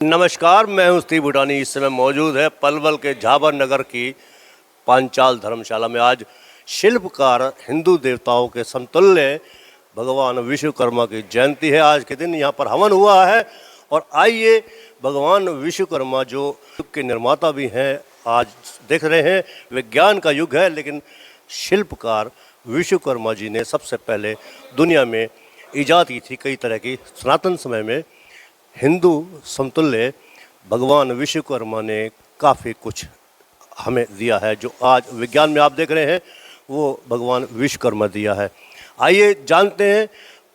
नमस्कार, मैं हूं स्टीव भूटानी। इस समय मौजूद है पलवल के झाबर नगर की पांचाल धर्मशाला में। आज शिल्पकार हिंदू देवताओं के समतुल्य भगवान विश्वकर्मा की जयंती है। आज के दिन यहाँ पर हवन हुआ है और आइए भगवान विश्वकर्मा जो युग के निर्माता भी हैं, आज देख रहे हैं विज्ञान का युग है, लेकिन शिल्पकार विश्वकर्मा जी ने सबसे पहले दुनिया में ईजाद की थी कई तरह की। सनातन समय में हिंदू समतुल्य भगवान विश्वकर्मा ने काफ़ी कुछ हमें दिया है। जो आज विज्ञान में आप देख रहे हैं वो भगवान विश्वकर्मा दिया है। आइए जानते हैं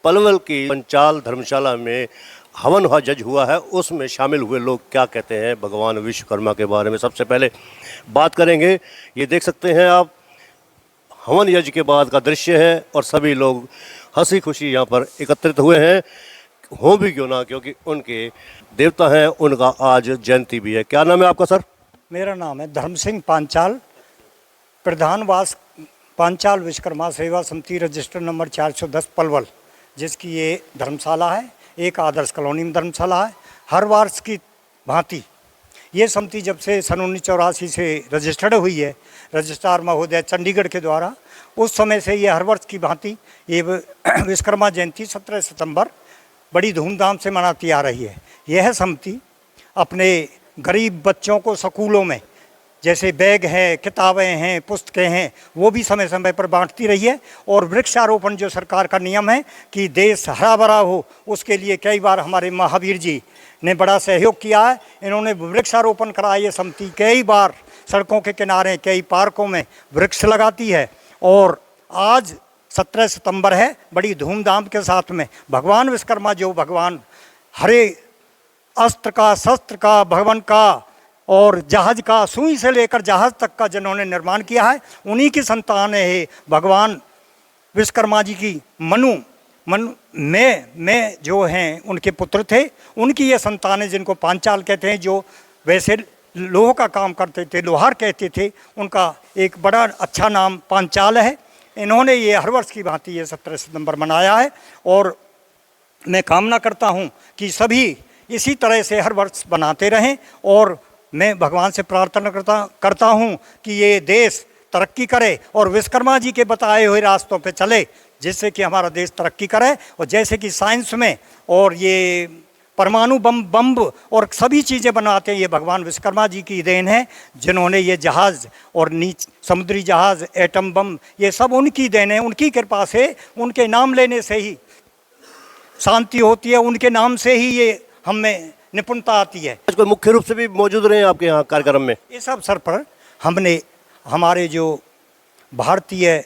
पलवल की पंचाल धर्मशाला में हवन जज हुआ है, उसमें शामिल हुए लोग क्या कहते हैं भगवान विश्वकर्मा के बारे में। सबसे पहले बात करेंगे, ये देख सकते हैं आप हवन यज्ञ के बाद का दृश्य है और सभी लोग हंसी खुशी यहाँ पर एकत्रित हुए हैं, हो भी क्यों ना, क्योंकि उनके देवता हैं, उनका आज जयंती भी है। क्या नाम है आपका सर? मेरा नाम है धर्म सिंह पांचाल, प्रधानवास पांचाल विश्वकर्मा सेवा समिति रजिस्टर नंबर 410 पलवल, जिसकी ये धर्मशाला है। एक आदर्श कॉलोनी में धर्मशाला है। हर वर्ष की भांति ये समिति जब से सन 1984 से रजिस्टर्ड हुई है रजिस्ट्रार महोदय चंडीगढ़ के द्वारा, उस समय से ये हर वर्ष की भांति ये विश्वकर्मा जयंती 17 सितंबर बड़ी धूमधाम से मनाती आ रही है। यह समिति अपने गरीब बच्चों को स्कूलों में जैसे बैग हैं, किताबें हैं, पुस्तकें हैं, वो भी समय समय पर बांटती रही है। और वृक्षारोपण जो सरकार का नियम है कि देश हरा भरा हो, उसके लिए कई बार हमारे महावीर जी ने बड़ा सहयोग किया है। इन्होंने वृक्षारोपण कराया। ये समिति कई बार सड़कों के किनारे, कई पार्कों में वृक्ष लगाती है। और आज 17 सितंबर है, बड़ी धूमधाम के साथ में भगवान विश्वकर्मा जो भगवान हरे अस्त्र का, शस्त्र का, भवन का और जहाज का, सुई से लेकर जहाज तक का जिन्होंने निर्माण किया है, उन्हीं की संतान है भगवान विश्वकर्मा जी की मनु में जो हैं उनके पुत्र थे। उनकी ये संतानें जिनको पांचाल कहते हैं, जो वैसे लोह का काम करते थे, लोहार कहते थे, उनका एक बड़ा अच्छा नाम पांचाल है। इन्होंने ये हर वर्ष की भांति ये 17 सितंबर मनाया है और मैं कामना करता हूँ कि सभी इसी तरह से हर वर्ष बनाते रहें। और मैं भगवान से प्रार्थना करता हूँ कि ये देश तरक्की करे और विश्वकर्मा जी के बताए हुए रास्तों पे चले, जिससे कि हमारा देश तरक्की करे। और जैसे कि साइंस में और ये परमाणु बम और सभी चीज़ें बनाते हैं, ये भगवान विश्वकर्मा जी की देन है, जिन्होंने ये जहाज़ और समुद्री जहाज़, एटम बम, ये सब उनकी देन है। उनकी कृपा से, उनके नाम लेने से ही शांति होती है, उनके नाम से ही ये हमें निपुणता आती है। आज कोई मुख्य रूप से भी मौजूद रहे हैं आपके यहाँ कार्यक्रम में? इस अवसर पर हमने हमारे जो भारतीय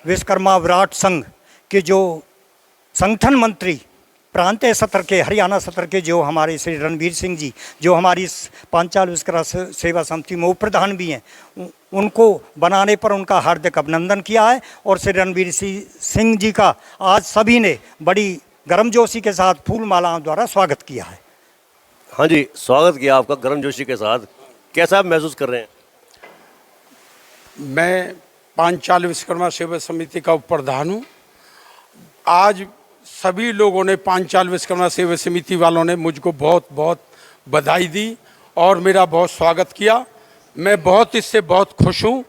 विश्वकर्मा विराट संघ के जो संगठन मंत्री प्रांतीय सत्र के, हरियाणा सत्र के, जो हमारे श्री रणवीर सिंह जी, जो हमारी पांचाल विश्वकर्मा सेवा समिति में उप प्रधान भी हैं, उनको बनाने पर उनका हार्दिक अभिनंदन किया है। और श्री रणवीर सिंह जी का आज सभी ने बड़ी गर्मजोशी के साथ फूल मालाओं द्वारा स्वागत किया है। हाँ जी, स्वागत किया आपका गर्मजोशी के साथ। कैसा आप महसूस कर रहे हैं? मैं पांचाल विश्वकर्मा सेवा समिति का उप प्रधान हूँ। आज सभी लोगों ने, पांचाल विश्वकर्मा सेवा समिति वालों ने मुझको बहुत बहुत बधाई दी और मेरा बहुत स्वागत किया। मैं इससे बहुत खुश हूँ।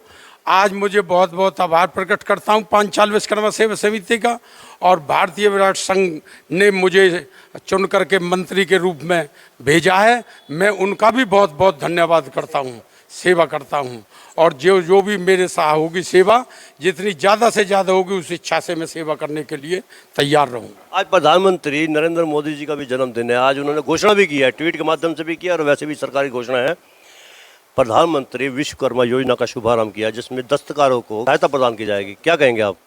आज मुझे बहुत बहुत आभार प्रकट करता हूँ पांचाल विश्वकर्मा सेवा समिति का। और भारतीय विराट संघ ने मुझे चुन करके मंत्री के रूप में भेजा है, मैं उनका भी बहुत बहुत धन्यवाद करता हूँ, सेवा करता हूँ। और जो भी मेरे साथ होगी सेवा, जितनी ज़्यादा से ज़्यादा होगी उस इच्छा से मैं सेवा करने के लिए तैयार रहूँ। आज प्रधानमंत्री नरेंद्र मोदी जी का भी जन्मदिन है। आज उन्होंने घोषणा भी की है, ट्वीट के माध्यम से भी किया और वैसे भी सरकारी घोषणा है। प्रधानमंत्री विश्वकर्मा योजना का शुभारंभ किया, जिसमें दस्तकारों को सहायता प्रदान की जाएगी। क्या कहेंगे आप?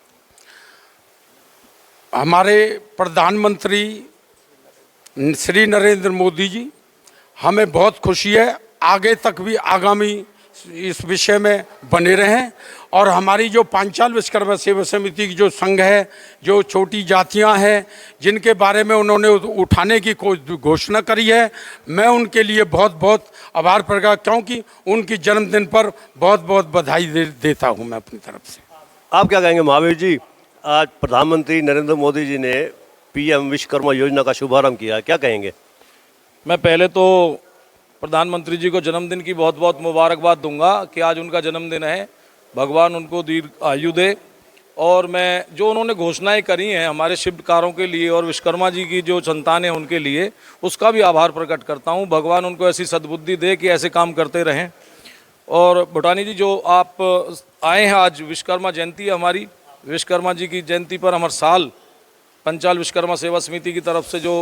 हमारे प्रधानमंत्री श्री नरेंद्र मोदी जी, हमें बहुत खुशी है, आगे तक भी आगामी इस विषय में बने रहें। और हमारी जो पांचाल विश्वकर्मा सेवा समिति की जो संघ है, जो छोटी जातियां हैं, जिनके बारे में उन्होंने उठाने की घोषणा करी है, मैं उनके लिए बहुत बहुत आभार प्रकट, क्योंकि उनकी जन्मदिन पर बहुत बहुत बधाई देता हूं मैं अपनी तरफ से। आप क्या कहेंगे महावीर जी? आज प्रधानमंत्री नरेंद्र मोदी जी ने पीएम विश्वकर्मा योजना का शुभारंभ किया, क्या कहेंगे? मैं पहले तो प्रधानमंत्री जी को जन्मदिन की बहुत बहुत मुबारकबाद दूंगा कि आज उनका जन्मदिन है। भगवान उनको दीर्घ आयु दे। और मैं जो उन्होंने घोषणाएं करी हैं हमारे शिल्पकारों के लिए और विश्वकर्मा जी की जो संतान है उनके लिए, उसका भी आभार प्रकट करता हूं। भगवान उनको ऐसी सद्बुद्धि दे कि ऐसे काम करते रहें। और भूटानी जी, जो आप आए हैं, आज विश्वकर्मा जयंती है हमारी। विश्वकर्मा जी की जयंती पर हम हर साल पंचाल विश्वकर्मा सेवा समिति की तरफ से जो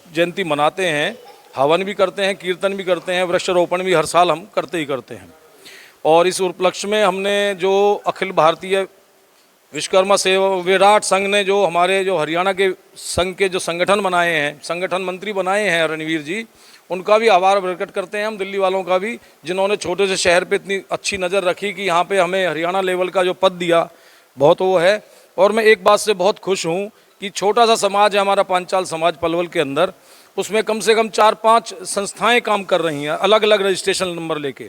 जयंती मनाते हैं, हवन भी करते हैं, कीर्तन भी करते हैं, वृक्षारोपण भी हर साल हम करते ही करते हैं। और इस उपलक्ष्य में हमने जो अखिल भारतीय विश्वकर्मा सेवा विराट संघ ने जो हमारे जो हरियाणा के संघ के जो संगठन बनाए हैं, संगठन मंत्री बनाए हैं रणवीर जी, उनका भी आभार प्रकट करते हैं हम, दिल्ली वालों का भी, जिन्होंने छोटे से शहर पे इतनी अच्छी नज़र रखी कि यहाँ पे हमें हरियाणा लेवल का जो पद दिया, बहुत वो है। और मैं एक बात से बहुत खुश हूँ कि छोटा सा समाज है हमारा पांचाल समाज पलवल के अंदर, उसमें कम से कम 4-5 संस्थाएं काम कर रही हैं, अलग अलग रजिस्ट्रेशन नंबर लेके।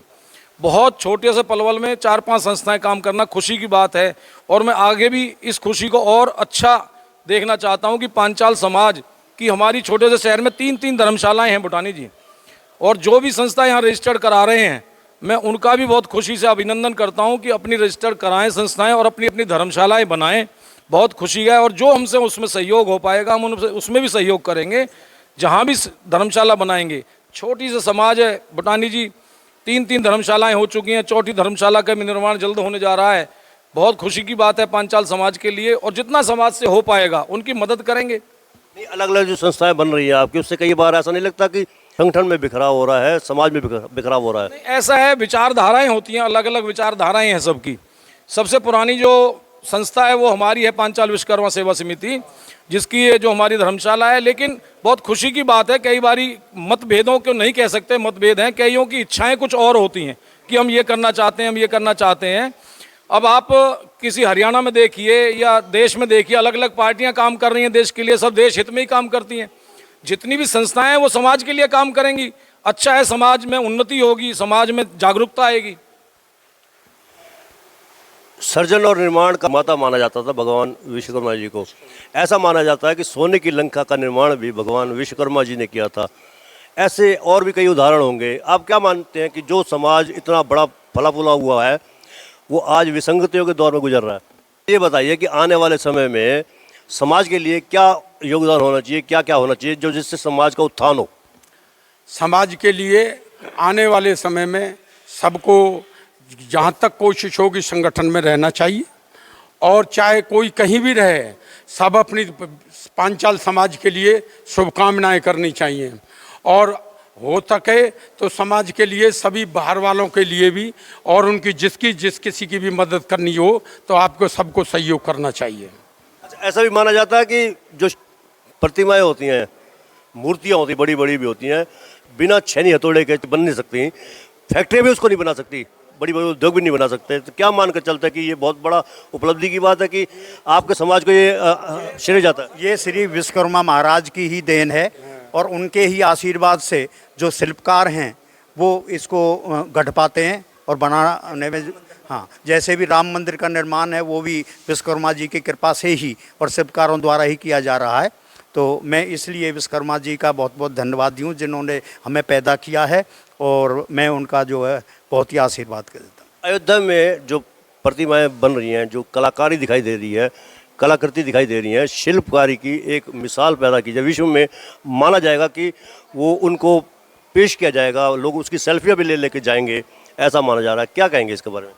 बहुत छोटे से पलवल में 4-5 संस्थाएं काम करना खुशी की बात है। और मैं आगे भी इस खुशी को और अच्छा देखना चाहता हूं कि पांचाल समाज की हमारी छोटे से शहर में 3-3 धर्मशालाएं हैं भूटानी जी। और जो भी संस्था यहाँ रजिस्टर्ड करा रहे हैं, मैं उनका भी बहुत खुशी से अभिनंदन करता हूँ कि अपनी रजिस्टर्ड कराएँ संस्थाएँ और अपनी अपनी धर्मशालाएँ बनाएँ। बहुत खुशी है। और जो हमसे उसमें सहयोग हो पाएगा हम उनसे उसमें भी सहयोग करेंगे। जहाँ भी धर्मशाला बनाएंगे, छोटी सी समाज है भूटानी जी, 3-3 धर्मशालाएं हो चुकी हैं, चौथी धर्मशाला का भी निर्माण जल्द होने जा रहा है। बहुत खुशी की बात है पांचाल समाज के लिए। और जितना समाज से हो पाएगा उनकी मदद करेंगे। अलग अलग जो संस्थाएं बन रही हैं आपकी, उससे कई बार ऐसा नहीं लगता कि संगठन में बिखराव हो रहा है, समाज में बिखराव हो रहा है? ऐसा है, विचारधाराएं होती हैं, अलग अलग विचारधाराएं हैं सबकी। सबसे पुरानी जो संस्था है वो हमारी है पांचाल विश्वकर्मा सेवा समिति, जिसकी ये जो हमारी धर्मशाला है। लेकिन बहुत खुशी की बात है, कई बारी मतभेदों को नहीं कह सकते, मतभेद हैं, कईयों की इच्छाएं कुछ और होती हैं कि हम ये करना चाहते हैं, हम ये करना चाहते हैं। अब आप किसी हरियाणा में देखिए या देश में देखिए, अलग अलग पार्टियां काम कर रही हैं देश के लिए, सब देश हित में ही काम करती हैं। जितनी भी संस्थाएं हैं वो समाज के लिए काम करेंगी, अच्छा है, समाज में उन्नति होगी, समाज में जागरूकता आएगी। सर्जन और निर्माण का माता माना जाता था भगवान विश्वकर्मा जी को। ऐसा माना जाता है कि सोने की लंका का निर्माण भी भगवान विश्वकर्मा जी ने किया था। ऐसे और भी कई उदाहरण होंगे। आप क्या मानते हैं कि जो समाज इतना बड़ा फला फूला हुआ है वो आज विसंगतियों के दौर में गुजर रहा है? ये बताइए कि आने वाले समय में समाज के लिए क्या योगदान होना चाहिए, क्या क्या होना चाहिए जो जिससे समाज का उत्थान हो? समाज के लिए आने वाले समय में सबको जहाँ तक कोशिश होगी संगठन में रहना चाहिए। और चाहे कोई कहीं भी रहे, सब अपनी पांचाल समाज के लिए शुभकामनाएं करनी चाहिए। और हो सके तो समाज के लिए, सभी बाहर वालों के लिए भी, और उनकी जिस किसी की भी मदद करनी हो तो आपको सबको सहयोग करना चाहिए। अच्छा, ऐसा भी माना जाता है कि जो प्रतिमाएं होती हैं, मूर्तियाँ होती, बड़ी बड़ी भी होती हैं, बिना छेनी हथौड़े के बन नहीं सकती, फैक्ट्री भी उसको नहीं बना सकती, बड़ी बड़ी उद्योग भी नहीं बना सकते। तो क्या मानकर चलता है कि ये बहुत बड़ा उपलब्धि की बात है कि आपके समाज को ये श्रेय जाता है? ये श्री विश्वकर्मा महाराज की ही देन है और उनके ही आशीर्वाद से जो शिल्पकार हैं वो इसको गढ़ पाते हैं और बनाने में। हाँ, जैसे भी राम मंदिर का निर्माण है वो भी विश्वकर्मा जी की कृपा से ही और शिल्पकारों द्वारा ही किया जा रहा है। तो मैं इसलिए विश्वकर्मा जी का बहुत बहुत धन्यवाद दूँ जिन्होंने हमें पैदा किया है, और मैं उनका जो है बहुत ही आशीर्वाद कर देता हूँ। अयोध्या में जो प्रतिमाएं बन रही हैं, जो कलाकारी दिखाई दे रही है, कलाकृति दिखाई दे रही हैं, शिल्पकारी की एक मिसाल पैदा की जाए, विश्व में माना जाएगा कि वो उनको पेश किया जाएगा, लोग उसकी सेल्फियाँ भी ले लेके जाएंगे, ऐसा माना जा रहा है। क्या कहेंगे इसके बारे में?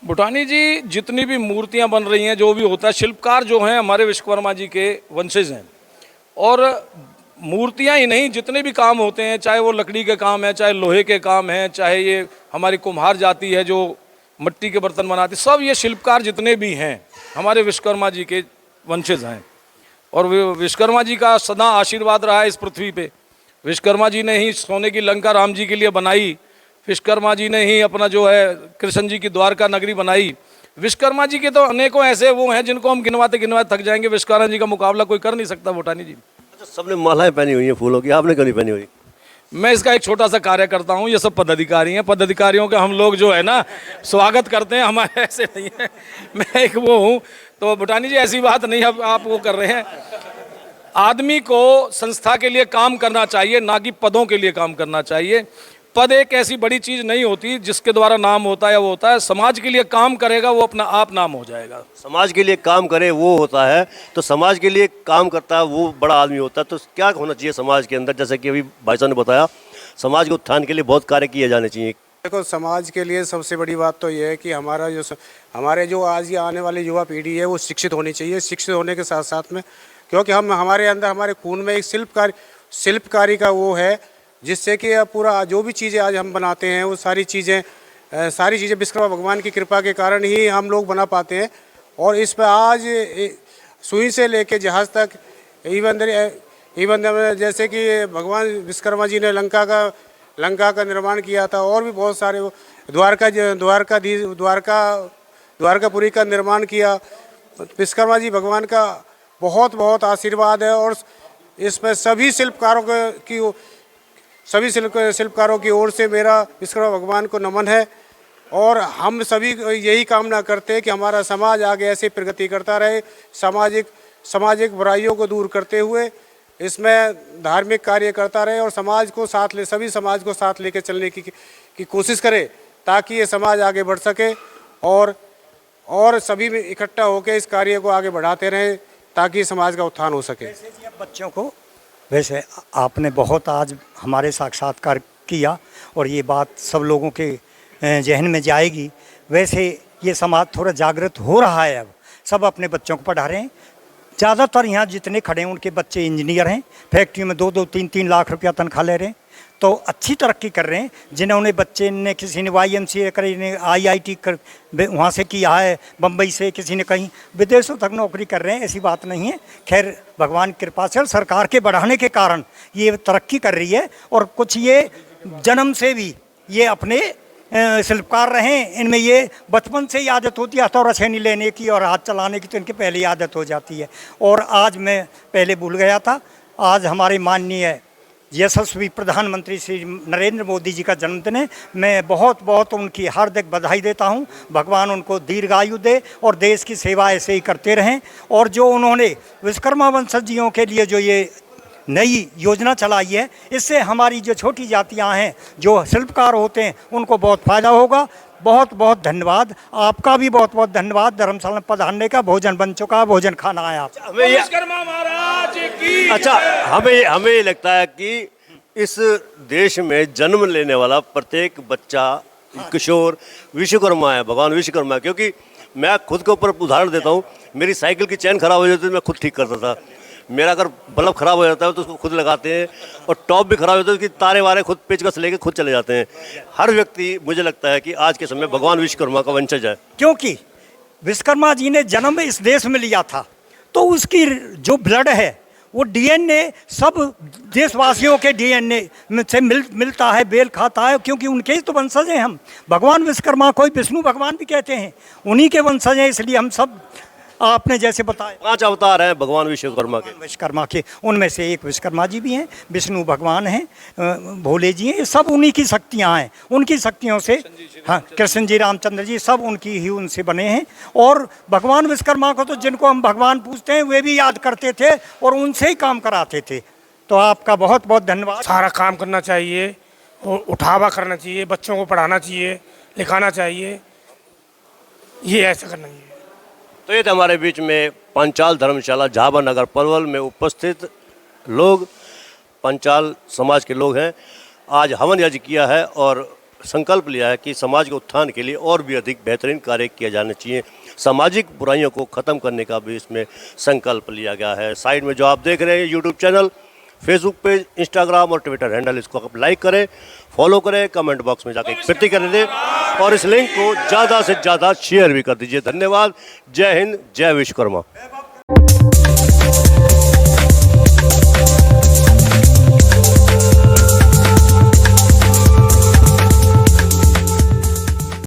भूटानी जी, जितनी भी मूर्तियां बन रही हैं, जो भी होता है, शिल्पकार जो हैं हमारे विश्वकर्मा जी के वंशज हैं। और मूर्तियां ही नहीं, जितने भी काम होते हैं, चाहे वो लकड़ी के काम है, चाहे लोहे के काम है, चाहे ये हमारी कुम्हार जाति है जो मिट्टी के बर्तन बनाती, सब ये शिल्पकार जितने भी हैं हमारे विश्वकर्मा जी के वंशज हैं। और विश्वकर्मा जी का सदा आशीर्वाद रहा है इस पृथ्वी पे। विश्वकर्मा जी ने ही सोने की लंका राम जी के लिए बनाई, विश्वकर्मा जी ने ही अपना जो है कृष्ण जी की द्वारका नगरी बनाई। विश्वकर्मा जी के तो अनेकों ऐसे वो हैं जिनको हम गिनवाते गिनवाते थक जाएंगे, विश्वकर्मा जी का मुकाबला कोई कर नहीं सकता भूटानी जी। अच्छा, सबने मालाएं पहनी हुई हैं फूलों की, आपने क्यों नहीं पहनी हुई? मैं इसका एक छोटा सा कार्य करता हूँ, ये सब पदाधिकारी हैं, पदाधिकारियों का हम लोग जो है ना स्वागत करते हैं, हमारे ऐसे नहीं है। मैं एक वो हूँ, तो भूटानी जी ऐसी बात नहीं, अब आप वो कर रहे हैं। आदमी को संस्था के लिए काम करना चाहिए, ना कि पदों के लिए काम करना चाहिए। पद एक ऐसी बड़ी चीज़ नहीं होती जिसके द्वारा नाम होता है, वो होता है समाज के लिए काम करेगा वो अपना आप नाम हो जाएगा। समाज के लिए काम करे वो होता है, तो समाज के लिए काम करता है वो बड़ा आदमी होता है। तो क्या होना चाहिए समाज के अंदर, जैसे कि अभी भाई साहब ने बताया, समाज के उत्थान के लिए बहुत कार्य किए जाने चाहिए। देखो, समाज के लिए सबसे बड़ी बात तो ये है कि हमारे जो आज ये आने वाली युवा पीढ़ी है वो शिक्षित होनी चाहिए। शिक्षित होने के साथ साथ में, क्योंकि हमारे अंदर हमारे खून में एक शिल्पकारी का वो है, जिससे कि पूरा जो भी चीज़ें आज हम बनाते हैं वो सारी चीज़ें विश्वकर्मा भगवान की कृपा के कारण ही हम लोग बना पाते हैं। और इस पर आज सुई से लेके जहाज़ तक, इवन जैसे कि भगवान विश्वकर्मा जी ने लंका का निर्माण किया था, और भी बहुत सारे द्वारकापुरी का निर्माण किया। विश्वकर्मा जी भगवान का बहुत बहुत आशीर्वाद है। और इसमें सभी शिल्पकारों की ओर से मेरा विश्वकर्मा भगवान को नमन है। और हम सभी यही कामना करते हैं कि हमारा समाज आगे ऐसे प्रगति करता रहे, सामाजिक बुराइयों को दूर करते हुए इसमें धार्मिक कार्य करता रहे, और सभी समाज को साथ लेकर चलने की कोशिश करे, ताकि ये समाज आगे बढ़ सके। और सभी में इकट्ठा होकर इस कार्य को आगे बढ़ाते रहें, ताकि समाज का उत्थान हो सके। बच्चों को वैसे आपने बहुत आज हमारे साक्षात्कार किया, और ये बात सब लोगों के जहन में जाएगी। वैसे ये समाज थोड़ा जागृत हो रहा है, अब सब अपने बच्चों को पढ़ा रहे हैं। ज़्यादातर यहाँ जितने खड़े हैं उनके बच्चे इंजीनियर हैं, फैक्ट्री में 2-2, 3-3 लाख रुपया तनख्वाह ले रहे हैं, तो अच्छी तरक्की कर रहे हैं। जिन्होंने बच्चे ने, किसी ने YMCA करे, ने IIT कर वहाँ से किया है, बम्बई से, किसी ने कहीं विदेशों तक नौकरी कर रहे हैं, ऐसी बात नहीं है। खैर, भगवान की कृपा से सरकार के बढ़ाने के कारण ये तरक्की कर रही है। और कुछ ये जन्म से भी ये अपने शिल्पकार रहे हैं, इनमें ये बचपन से ही आदत होती है हथौड़ा छेनी लेने की और हाथ चलाने की, तो इनकी पहले ही आदत हो जाती है। और आज मैं पहले भूल गया था, आज हमारे माननीय यशस्वी प्रधानमंत्री श्री नरेंद्र मोदी जी का जन्मदिन है। मैं बहुत बहुत उनकी हार्दिक बधाई देता हूं। भगवान उनको दीर्घायु दे और देश की सेवा ऐसे ही करते रहें। और जो उन्होंने विश्वकर्मा वंशजियों के लिए जो ये नई योजना चलाई है, इससे हमारी जो छोटी जातियां हैं, जो शिल्पकार होते हैं, उनको बहुत फ़ायदा होगा। बहुत बहुत धन्यवाद। आपका भी बहुत बहुत धन्यवाद। धर्मशाला में पधारने का, भोजन बन चुका, भोजन खाना है आप। अच्छा, हमें ये लगता है कि इस देश में जन्म लेने वाला प्रत्येक बच्चा, किशोर विश्वकर्मा है, भगवान विश्वकर्मा है। क्योंकि मैं खुद के ऊपर उदाहरण देता हूँ, मेरी साइकिल की चैन खराब हो जाती है, मैं खुद ठीक करता था। मेरा अगर बल्ब खराब हो जाता है तो उसको खुद लगाते हैं, और टॉप भी खराब होता है, उसकी तारे वारे खुद पेचकस लेके खुद चले जाते हैं। हर व्यक्ति, मुझे लगता है कि आज के समय भगवान विश्वकर्मा का वंशज है। क्योंकि विश्वकर्मा जी ने जन्म इस देश में लिया था, तो उसकी जो ब्लड है, वो DNA सब देशवासियों के DNA में से मिलता है, बेल खाता है, क्योंकि उनके ही तो वंशज हैं हम। भगवान विश्वकर्मा को विष्णु भगवान भी कहते हैं, उन्हीं के वंशज हैं। इसलिए हम सब, आपने जैसे बताया, 5 अवतार हैं भगवान विश्वकर्मा के, उनमें से एक विश्वकर्मा जी भी हैं, विष्णु भगवान हैं, भोले जी हैं, ये सब उन्हीं की शक्तियाँ हैं। उनकी शक्तियों से, हाँ, कृष्ण जी, रामचंद्र जी, सब उनकी ही उनसे बने हैं। और भगवान विश्वकर्मा को तो जिनको हम भगवान पूछते हैं, वे भी याद करते थे और उनसे ही काम कराते थे। तो आपका बहुत बहुत धन्यवाद। सारा काम करना चाहिए, उठावा करना चाहिए, बच्चों को पढ़ाना चाहिए, लिखाना चाहिए, ये ऐसा करना चाहिए। तो ये थे हमारे बीच में पंचाल धर्मशाला झाबा नगर पलवल में उपस्थित लोग, पंचाल समाज के लोग हैं। आज हवन यज्ञ किया है और संकल्प लिया है कि समाज के उत्थान के लिए और भी अधिक बेहतरीन कार्य किए जाने चाहिए। सामाजिक बुराइयों को ख़त्म करने का भी इसमें संकल्प लिया गया है। साइड में जो आप देख रहे हैं YouTube channel, Facebook page, Instagram और ट्विटर हैंडल, इसको आप लाइक करें, फॉलो करें, कमेंट बॉक्स में जाकर प्रतिक्रिया दें और इस लिंक को ज़्यादा से ज़्यादा शेयर भी कर दीजिए। धन्यवाद। जय हिंद, जय विश्वकर्मा।